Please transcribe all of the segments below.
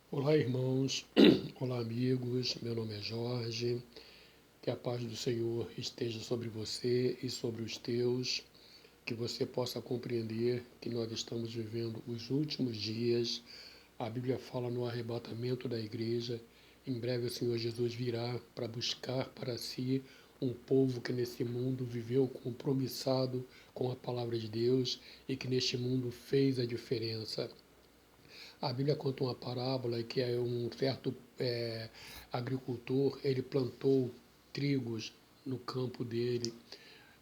Olá, irmãos. Olá, amigos. Meu nome é Jorge. Que a paz do Senhor esteja sobre você e sobre os teus. Que você possa compreender que nós estamos vivendo os últimos dias. A Bíblia fala no arrebatamento da igreja. Em breve o Senhor Jesus virá para buscar para si um povo que nesse mundo viveu compromissado com a palavra de Deus e que neste mundo fez a diferença. A Bíblia conta uma parábola que é um certo agricultor, ele plantou trigos no campo dele.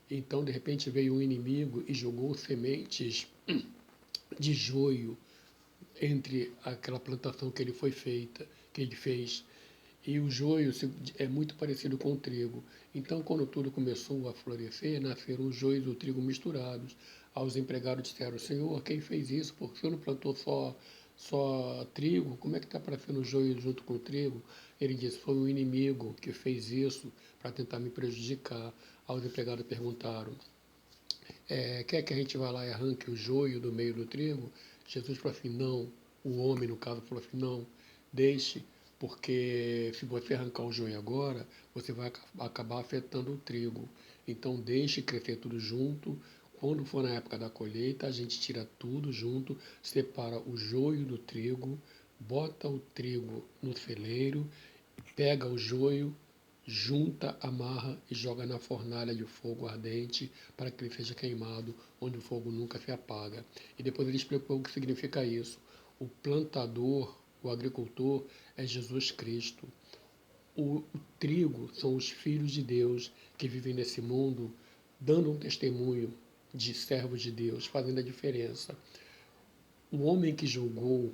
Então, de repente, veio um inimigo e jogou sementes de joio entre aquela plantação que ele foi feita, que ele fez. E o joio é muito parecido com o trigo. Então, quando tudo começou a florescer, nasceram os joios e o trigo misturados. Aos empregados disseram: Senhor, quem fez isso? Porque o senhor não plantou só trigo? Como é que está aparecendo o joio junto com o trigo? Ele disse: foi o inimigo que fez isso para tentar me prejudicar. Aos empregados perguntaram: quer que a gente vá lá e arranque o joio do meio do trigo? Jesus falou assim: não. O homem, no caso, falou assim: não, deixe, porque se você arrancar o joio agora, você vai acabar afetando o trigo. Então, deixe crescer tudo junto. Quando for na época da colheita, a gente tira tudo junto, separa o joio do trigo, bota o trigo no celeiro, pega o joio, junta, amarra e joga na fornalha de fogo ardente para que ele seja queimado, onde o fogo nunca se apaga. E depois ele explicou o que significa isso. O plantador, o agricultor, é Jesus Cristo. O trigo são os filhos de Deus que vivem nesse mundo, dando um testemunho de servos de Deus, fazendo a diferença. O homem que julgou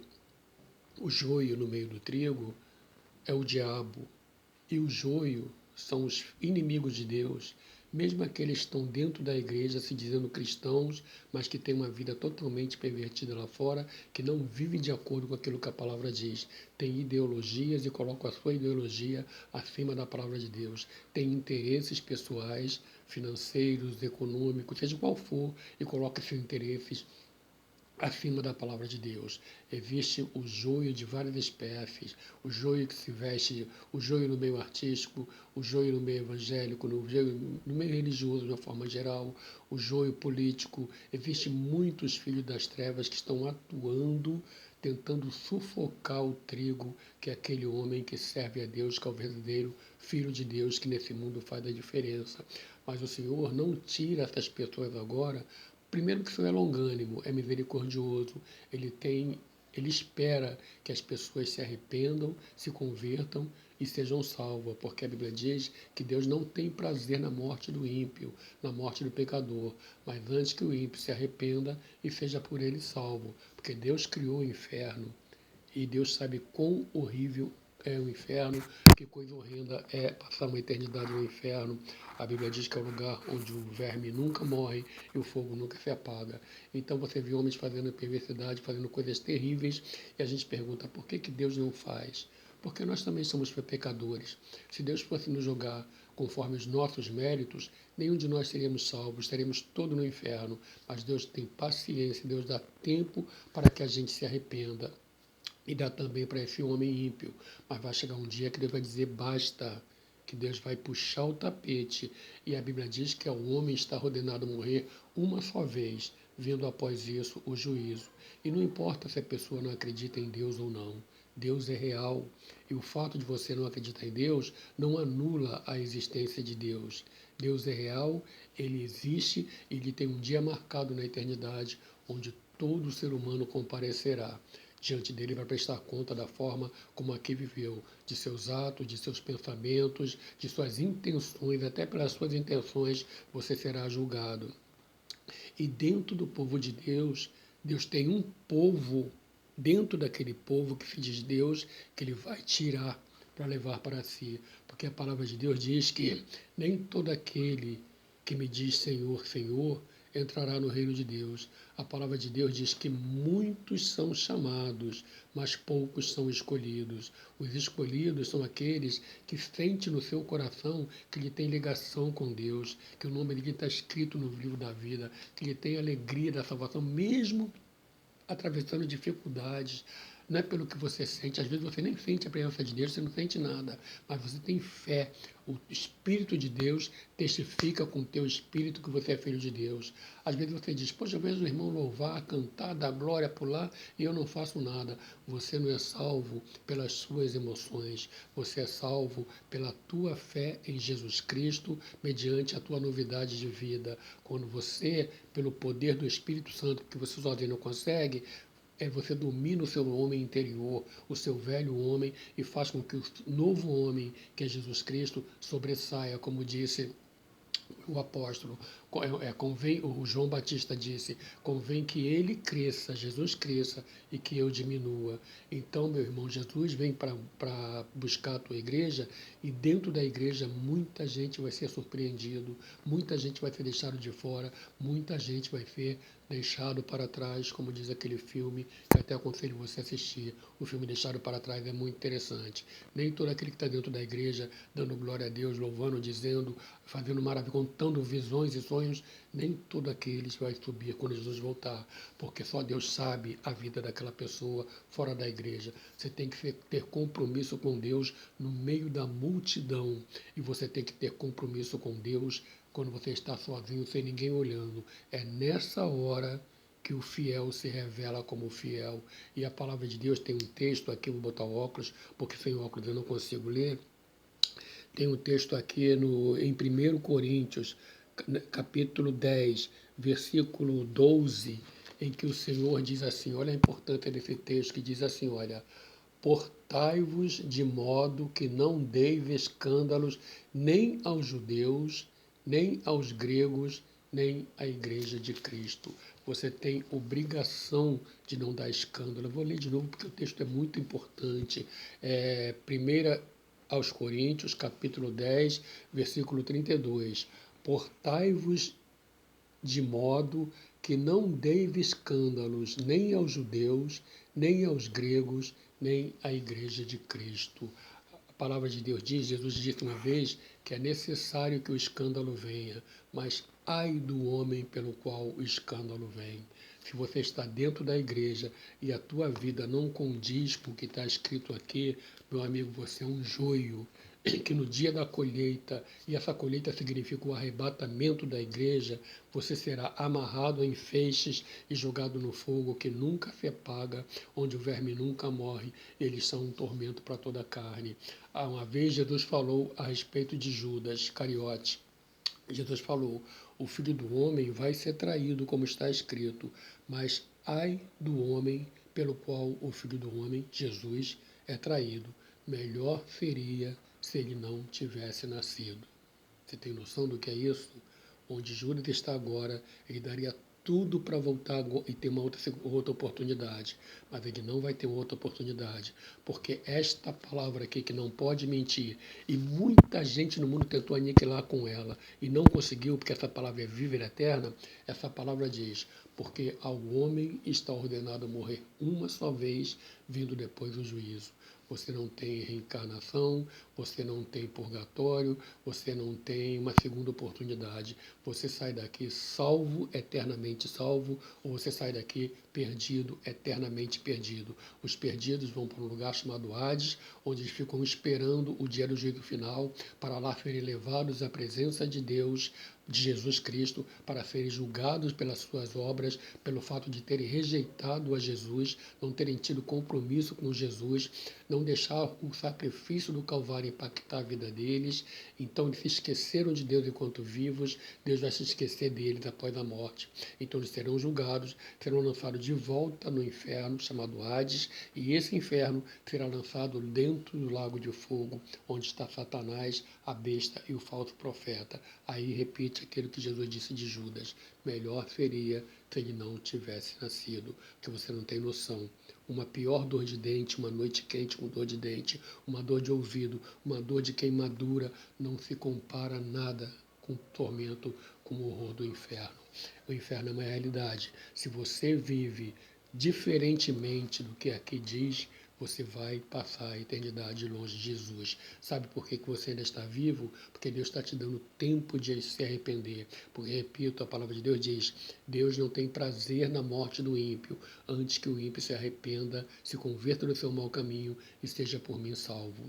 o joio no meio do trigo é o diabo. E o joio são os inimigos de Deus, mesmo aqueles que estão dentro da igreja se dizendo cristãos, mas que têm uma vida totalmente pervertida lá fora, que não vivem de acordo com aquilo que a palavra diz. Tem ideologias e colocam a sua ideologia acima da palavra de Deus. Tem interesses pessoais, financeiros, econômicos, seja qual for, e coloca esses interesses acima da palavra de Deus. Existe o joio de várias espécies, o joio que se veste, o joio no meio artístico, o joio no meio evangélico, no meio religioso de uma forma geral, o joio político. Existem muitos filhos das trevas que estão atuando, tentando sufocar o trigo, que é aquele homem que serve a Deus, que é o verdadeiro Filho de Deus, que nesse mundo faz a diferença. Mas o Senhor não tira essas pessoas agora. Primeiro que o Senhor é longânimo, é misericordioso, ele espera que as pessoas se arrependam, se convertam e sejam salvas, porque a Bíblia diz que Deus não tem prazer na morte do ímpio, na morte do pecador, mas antes que o ímpio se arrependa e seja por ele salvo, porque Deus criou o inferno e Deus sabe quão horrível é o inferno, que coisa horrenda é passar uma eternidade no inferno. A Bíblia diz que é o lugar onde o verme nunca morre e o fogo nunca se apaga. Então você vê homens fazendo perversidade, fazendo coisas terríveis, e a gente pergunta por que Deus não faz? Porque nós também somos pecadores. Se Deus fosse nos julgar conforme os nossos méritos, nenhum de nós seríamos salvos, estaríamos todos no inferno. Mas Deus tem paciência, Deus dá tempo para que a gente se arrependa. E dá também para esse homem ímpio. Mas vai chegar um dia que Deus vai dizer basta, que Deus vai puxar o tapete. E a Bíblia diz que o homem está ordenado a morrer uma só vez, vendo após isso o juízo. E não importa se a pessoa não acredita em Deus ou não. Deus é real. E o fato de você não acreditar em Deus não anula a existência de Deus. Deus é real, ele existe e ele tem um dia marcado na eternidade onde todo ser humano comparecerá diante dele para prestar conta da forma como aqui viveu, de seus atos, de seus pensamentos, de suas intenções, até pelas suas intenções você será julgado. E dentro do povo de Deus, Deus tem um povo, dentro daquele povo que se diz Deus, que ele vai tirar para levar para si. Porque a palavra de Deus diz que nem todo aquele que me diz Senhor, Senhor, entrará no reino de Deus. A palavra de Deus diz que muitos são chamados, mas poucos são escolhidos. Os escolhidos são aqueles que sentem no seu coração que ele tem ligação com Deus, que o nome dele está escrito no livro da vida, que ele tem alegria da salvação, mesmo atravessando dificuldades não é pelo que você sente. Às vezes você nem sente a presença de Deus, você não sente nada, mas você tem fé. O Espírito de Deus testifica com o teu espírito que você é filho de Deus. Às vezes você diz, poxa, eu vejo o irmão louvar, cantar, dar glória, pular, e eu não faço nada. Você não é salvo pelas suas emoções, você é salvo pela tua fé em Jesus Cristo, mediante a tua novidade de vida. Quando você, pelo poder do Espírito Santo, que você sozinho não consegue, você domina o seu homem interior, o seu velho homem, e faz com que o novo homem, que é Jesus Cristo, sobressaia, como disse o apóstolo, convém, o João Batista disse, convém que ele cresça, Jesus cresça e que eu diminua. Então, meu irmão, Jesus vem para buscar a tua igreja e dentro da igreja muita gente vai ser surpreendido, muita gente vai ser deixado de fora, muita gente vai ser deixado para trás, como diz aquele filme, que até aconselho você a assistir. O filme Deixado para Trás é muito interessante. Nem todo aquele que está dentro da igreja, dando glória a Deus, louvando, dizendo, fazendo maravilha, contando visões e sonhos, nem todo aqueles vai subir quando Jesus voltar, porque só Deus sabe a vida daquela pessoa fora da igreja. Você tem que ter compromisso com Deus no meio da multidão, e você tem que ter compromisso com Deus quando você está sozinho, sem ninguém olhando. É nessa hora que o fiel se revela como fiel. E a palavra de Deus tem um texto aqui, vou botar óculos, porque sem óculos eu não consigo ler. Tem um texto aqui em 1 Coríntios, capítulo 10, versículo 12, em que o Senhor diz assim, olha a importância desse texto, que diz assim, olha, portai-vos de modo que não deis escândalos nem aos judeus, nem aos gregos, nem à igreja de Cristo. Você tem obrigação de não dar escândalo. Eu vou ler de novo porque o texto é muito importante. 1 aos Coríntios, capítulo 10, versículo 32. Portai-vos de modo que não deis escândalos nem aos judeus, nem aos gregos, nem à igreja de Cristo. A palavra de Deus diz, Jesus disse uma vez, que é necessário que o escândalo venha, mas ai do homem pelo qual o escândalo vem. Se você está dentro da igreja e a tua vida não condiz com o que está escrito aqui, meu amigo, você é um joio, que no dia da colheita, e essa colheita significa o arrebatamento da igreja, você será amarrado em feixes e jogado no fogo que nunca se apaga, onde o verme nunca morre, eles são um tormento para toda a carne. Uma vez Jesus falou a respeito de Judas Iscariote. Jesus falou, o Filho do Homem vai ser traído, como está escrito, mas ai do homem pelo qual o Filho do Homem, Jesus, é traído. Melhor seria se ele não tivesse nascido. Você tem noção do que é isso? Onde Judas está agora, ele daria tudo para voltar e ter uma outra oportunidade. Mas ele não vai ter outra oportunidade. Porque esta palavra aqui, que não pode mentir, e muita gente no mundo tentou aniquilar com ela, e não conseguiu, porque essa palavra é viva e eterna, essa palavra diz, porque ao homem está ordenado morrer uma só vez, vindo depois o juízo. Você não tem reencarnação, você não tem purgatório, você não tem uma segunda oportunidade. Você sai daqui salvo, eternamente salvo, ou você sai daqui perdido, eternamente perdido. Os perdidos vão para um lugar chamado Hades, onde eles ficam esperando o dia do juízo final, para lá serem levados à presença de Deus, de Jesus Cristo, para serem julgados pelas suas obras, pelo fato de terem rejeitado a Jesus, não terem tido compromisso com Jesus, não deixar o sacrifício do Calvário impactar a vida deles. Então eles se esqueceram de Deus enquanto vivos, Deus vai se esquecer deles após a morte. Então eles serão julgados, serão lançados de volta no inferno, chamado Hades, e esse inferno será lançado dentro do lago de fogo, onde está Satanás, a besta e o falso profeta. Aí repite aquilo que Jesus disse de Judas, melhor seria se ele não tivesse nascido, que você não tem noção. Uma pior dor de dente, uma noite quente com dor de dente, uma dor de ouvido, uma dor de queimadura, não se compara nada com o tormento, com o horror do inferno. O inferno é uma realidade. Se você vive diferentemente do que aqui diz, você vai passar a eternidade longe de Jesus. Sabe por que você ainda está vivo? Porque Deus está te dando tempo de se arrepender. Porque, repito, a palavra de Deus diz, Deus não tem prazer na morte do ímpio, antes que o ímpio se arrependa, se converta do seu mau caminho e seja por mim salvo.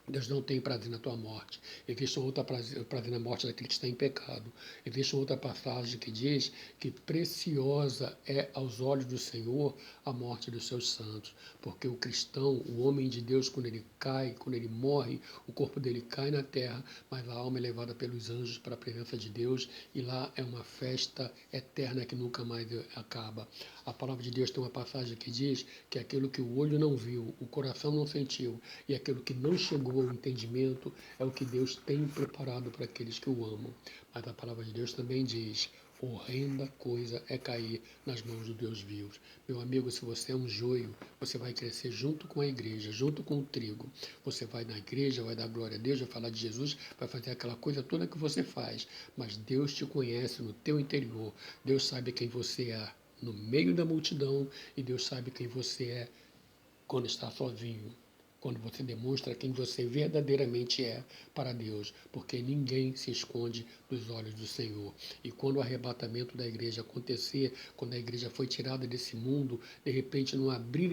Deus não tem prazer na tua morte. Existe outra prazer na morte daquele que está em pecado. Existe outra passagem que diz que preciosa é aos olhos do Senhor a morte dos seus santos. Porque o cristão, o homem de Deus, quando ele cai, quando ele morre, o corpo dele cai na terra, mas a alma é levada pelos anjos para a presença de Deus e lá é uma festa eterna que nunca mais acaba. A palavra de Deus tem uma passagem que diz que aquilo que o olho não viu, o coração não sentiu e aquilo que não chegou ao entendimento é o que Deus tem preparado para aqueles que o amam. Mas a palavra de Deus também diz, horrenda coisa é cair nas mãos do Deus vivo. Meu amigo, se você é um joio, você vai crescer junto com a igreja, junto com o trigo. Você vai na igreja, vai dar glória a Deus, vai falar de Jesus, vai fazer aquela coisa toda que você faz. Mas Deus te conhece no teu interior. Deus sabe quem você é no meio da multidão e Deus sabe quem você é quando está sozinho, quando você demonstra quem você verdadeiramente é para Deus, porque ninguém se esconde dos olhos do Senhor. E quando o arrebatamento da igreja acontecer, quando a igreja foi tirada desse mundo, de repente, num abrir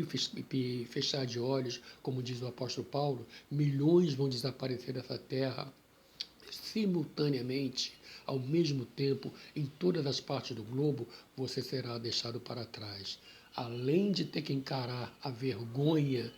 e fechar de olhos, como diz o apóstolo Paulo, milhões vão desaparecer dessa terra simultaneamente, ao mesmo tempo, em todas as partes do globo, você será deixado para trás. Além de ter que encarar a vergonha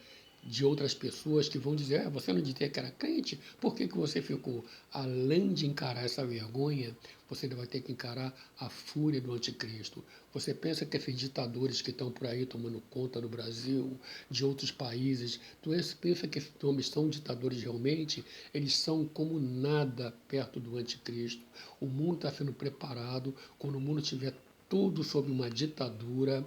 de outras pessoas que vão dizer, você não dizia que era crente, por que você ficou? Além de encarar essa vergonha, você vai ter que encarar a fúria do anticristo. Você pensa que esses ditadores que estão por aí tomando conta do Brasil, de outros países, tu pensa que esses homens são ditadores realmente? Eles são como nada perto do anticristo. O mundo está sendo preparado, quando o mundo tiver tudo sob uma ditadura,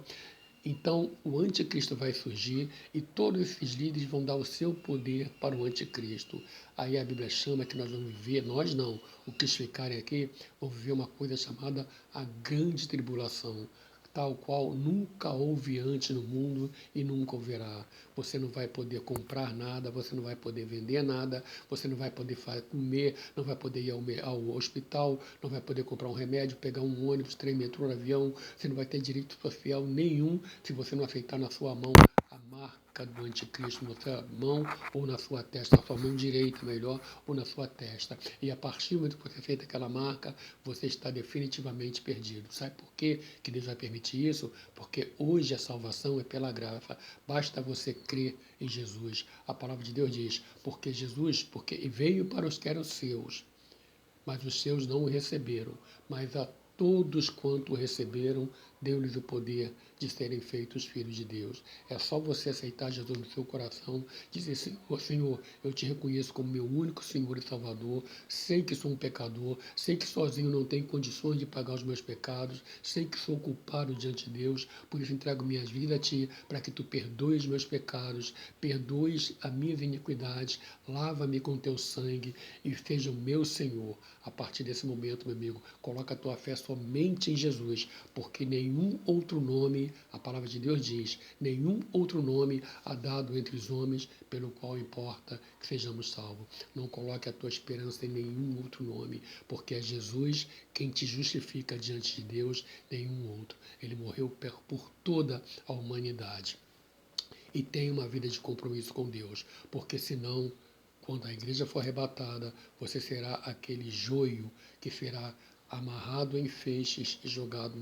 então o anticristo vai surgir e todos esses líderes vão dar o seu poder para o anticristo. Aí a Bíblia chama que nós vamos viver, nós não, os que ficarem aqui, vão viver uma coisa chamada a grande tribulação, tal qual nunca houve antes no mundo e nunca houverá. Você não vai poder comprar nada, você não vai poder vender nada, você não vai poder comer, não vai poder ir ao hospital, não vai poder comprar um remédio, pegar um ônibus, trem, metrô, avião, você não vai ter direito social nenhum se você não aceitar na sua mão a marca do anticristo na sua mão ou na sua testa, na sua mão direita, melhor, ou na sua testa. E a partir do momento que você feita aquela marca, você está definitivamente perdido. Sabe por quê que Deus vai permitir isso? Porque hoje a salvação é pela graça. Basta você crer em Jesus. A palavra de Deus diz, porque porque veio para os que eram seus, mas os seus não o receberam. Mas a todos quanto o receberam, deu-lhes o poder de serem feitos filhos de Deus. É só você aceitar Jesus no seu coração, dizer, Senhor, eu te reconheço como meu único Senhor e Salvador, sei que sou um pecador, sei que sozinho não tenho condições de pagar os meus pecados, sei que sou culpado diante de Deus, por isso entrego minhas vidas a Ti, para que Tu perdoes meus pecados, perdoes as minhas iniquidades, lava-me com Teu sangue e seja o meu Senhor. A partir desse momento, meu amigo, coloca a tua fé somente em Jesus, porque nenhum outro nome, a palavra de Deus diz, nenhum outro nome há dado entre os homens pelo qual importa que sejamos salvos. Não coloque a tua esperança em nenhum outro nome, porque é Jesus quem te justifica diante de Deus, nenhum outro. Ele morreu por toda a humanidade. E tenha uma vida de compromisso com Deus, porque senão, quando a igreja for arrebatada, você será aquele joio que será amarrado em feixes e jogado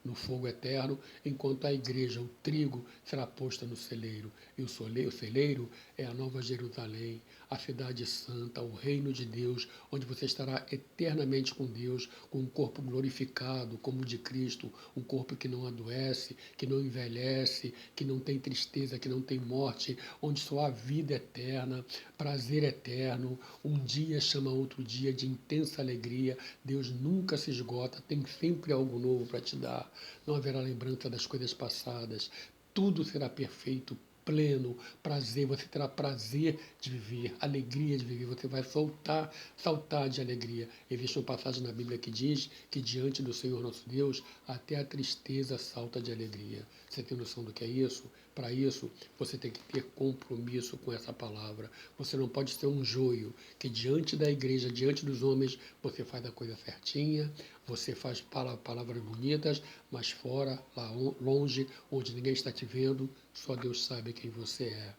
no fogo eterno, enquanto a igreja, o trigo, será posta no celeiro. E o celeiro é a Nova Jerusalém, a cidade santa, o reino de Deus, onde você estará eternamente com Deus, com um corpo glorificado, como o de Cristo, um corpo que não adoece, que não envelhece, que não tem tristeza, que não tem morte, onde só há vida eterna, prazer eterno, um dia chama outro dia de intensa alegria. Deus nunca se esgota, tem sempre algo novo para te dar. Não haverá lembrança das coisas passadas. Tudo será perfeito, pleno, prazer. Você terá prazer de viver, alegria de viver. Você vai saltar de alegria. Existe uma passagem na Bíblia que diz que diante do Senhor nosso Deus, até a tristeza salta de alegria. Você tem noção do que é isso? para isso, você tem que ter compromisso com essa palavra. Você não pode ser um joio que diante da igreja, diante dos homens, você faz a coisa certinha, você faz palavras bonitas, mas fora, lá longe, onde ninguém está te vendo, só Deus sabe quem você é.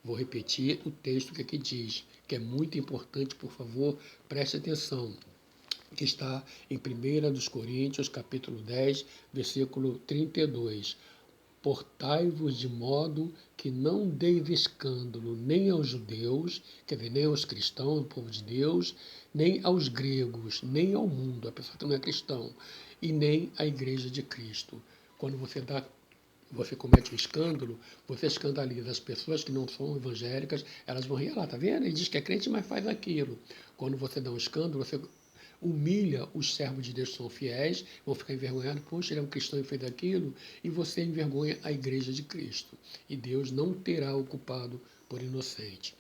Vou repetir o texto que aqui diz, que é muito importante, por favor, preste atenção, que está em 1 Coríntios, capítulo 10, versículo 32. Portai-vos de modo que não deis escândalo nem aos judeus, quer dizer, nem aos cristãos, o povo de Deus, nem aos gregos, nem ao mundo, a pessoa que não é cristão, e nem à igreja de Cristo. Quando você comete um escândalo, você escandaliza as pessoas que não são evangélicas, elas vão rir lá, tá vendo? Ele diz que é crente, mas faz aquilo. Quando você dá um escândalo, você humilha os servos de Deus que são fiéis, vão ficar envergonhados, poxa, ele é um cristão e fez aquilo, e você envergonha a igreja de Cristo. E Deus não terá o culpado por inocente.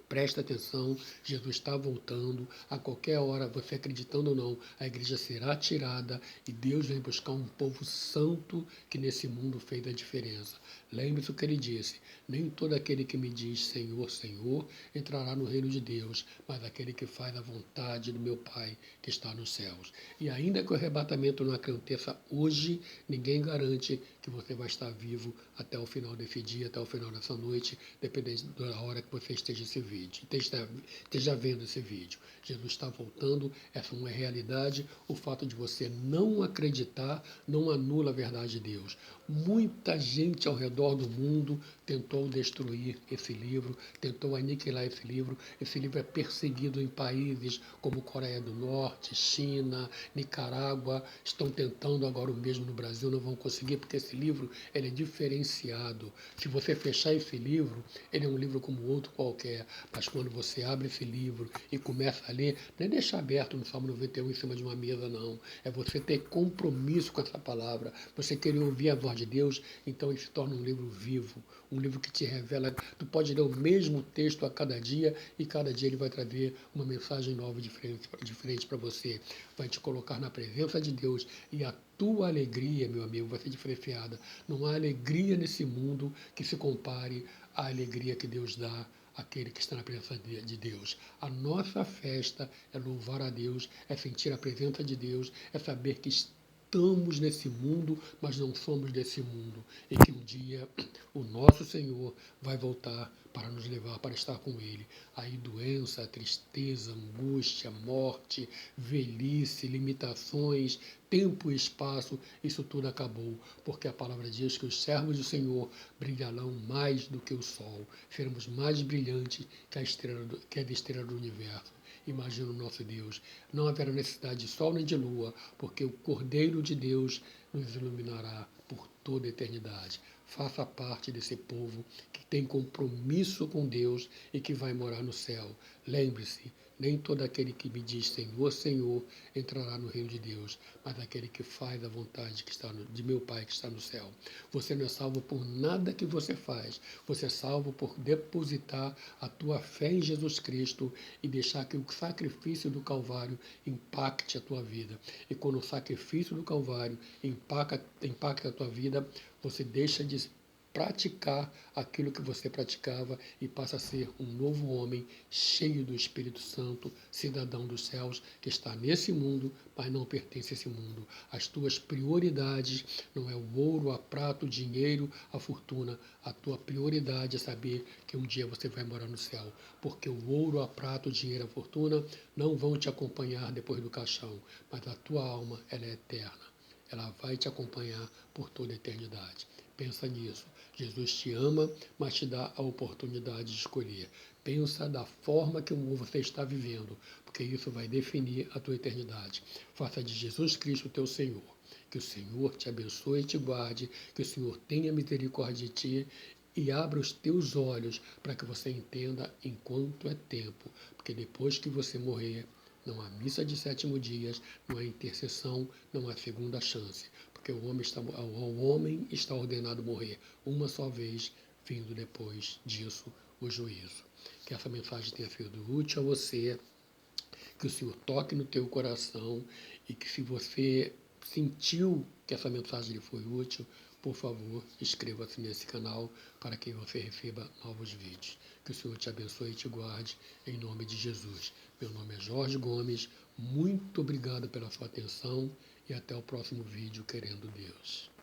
Presta atenção, Jesus está voltando, a qualquer hora, você acreditando ou não, a igreja será tirada e Deus vem buscar um povo santo que nesse mundo fez a diferença. Lembre-se o que ele disse, nem todo aquele que me diz Senhor, Senhor, entrará no reino de Deus, mas aquele que faz a vontade do meu Pai que está nos céus. E ainda que o arrebatamento não aconteça hoje, ninguém garante que você vai estar vivo até o final desse dia, até o final dessa noite, dependendo da hora que você esteja esse vídeo, esteja vendo esse vídeo. Jesus está voltando, essa é uma realidade. O fato de você não acreditar não anula a verdade de Deus. Muita gente ao redor do mundo tentou destruir esse livro, tentou aniquilar esse livro. Esse livro é perseguido em países como Coreia do Norte, China, Nicarágua. Estão tentando agora o mesmo no Brasil, não vão conseguir, porque esse livro ele é diferenciado. Se você fechar esse livro, ele é um livro como outro qualquer, mas quando você abre esse livro e começa a ler, não é deixar aberto no Salmo 91 em cima de uma mesa, não. É você ter compromisso com essa palavra, você querer ouvir a voz de Deus, então ele se torna um livro vivo, um livro que te revela. Tu pode ler o mesmo texto a cada dia e cada dia ele vai trazer uma mensagem nova, diferente para você. Vai te colocar na presença de Deus e a tua alegria, meu amigo, vai ser diferenciada. Não há alegria nesse mundo que se compare à alegria que Deus dá àquele que está na presença de Deus. A nossa festa é louvar a Deus, é sentir a presença de Deus, é saber que estamos nesse mundo, mas não somos desse mundo. E que um dia o nosso Senhor vai voltar para nos levar para estar com Ele. Aí doença, tristeza, angústia, morte, velhice, limitações, tempo e espaço, isso tudo acabou, porque a palavra diz que os servos do Senhor brilharão mais do que o sol, seremos mais brilhantes que a estrela do universo. Imagina o nosso Deus. Não haverá necessidade de sol nem de lua, porque o Cordeiro de Deus nos iluminará por toda a eternidade. Faça parte desse povo que tem compromisso com Deus e que vai morar no céu. Lembre-se, nem todo aquele que me diz Senhor, Senhor, entrará no reino de Deus, mas aquele que faz a vontade de meu Pai que está no céu. Você não é salvo por nada que você faz. Você é salvo por depositar a tua fé em Jesus Cristo e deixar que o sacrifício do Calvário impacte a tua vida. E quando o sacrifício do Calvário impacta a tua vida, você deixa de praticar aquilo que você praticava e passa a ser um novo homem cheio do Espírito Santo, cidadão dos céus, que está nesse mundo, mas não pertence a esse mundo. As tuas prioridades não é o ouro, a prata, o dinheiro, a fortuna. A tua prioridade é saber que um dia você vai morar no céu, porque o ouro, a prata, o dinheiro, a fortuna não vão te acompanhar depois do caixão, mas a tua alma, ela é eterna. Ela vai te acompanhar por toda a eternidade. Pensa nisso. Jesus te ama, mas te dá a oportunidade de escolher. Pensa da forma que você está vivendo, porque isso vai definir a tua eternidade. Faça de Jesus Cristo o teu Senhor. Que o Senhor te abençoe e te guarde, que o Senhor tenha misericórdia de ti e abra os teus olhos para que você entenda enquanto é tempo, porque depois que você morrer, não há missa de 7º dias, não há intercessão, não há segunda chance, porque o homem está ordenado morrer uma só vez, vindo depois disso o juízo. Que essa mensagem tenha sido útil a você, que o Senhor toque no teu coração e que se você sentiu que essa mensagem lhe foi útil, por favor, inscreva-se nesse canal para que você receba novos vídeos. Que o Senhor te abençoe e te guarde, em nome de Jesus. Meu nome é Jorge Gomes, muito obrigado pela sua atenção e até o próximo vídeo, querendo Deus.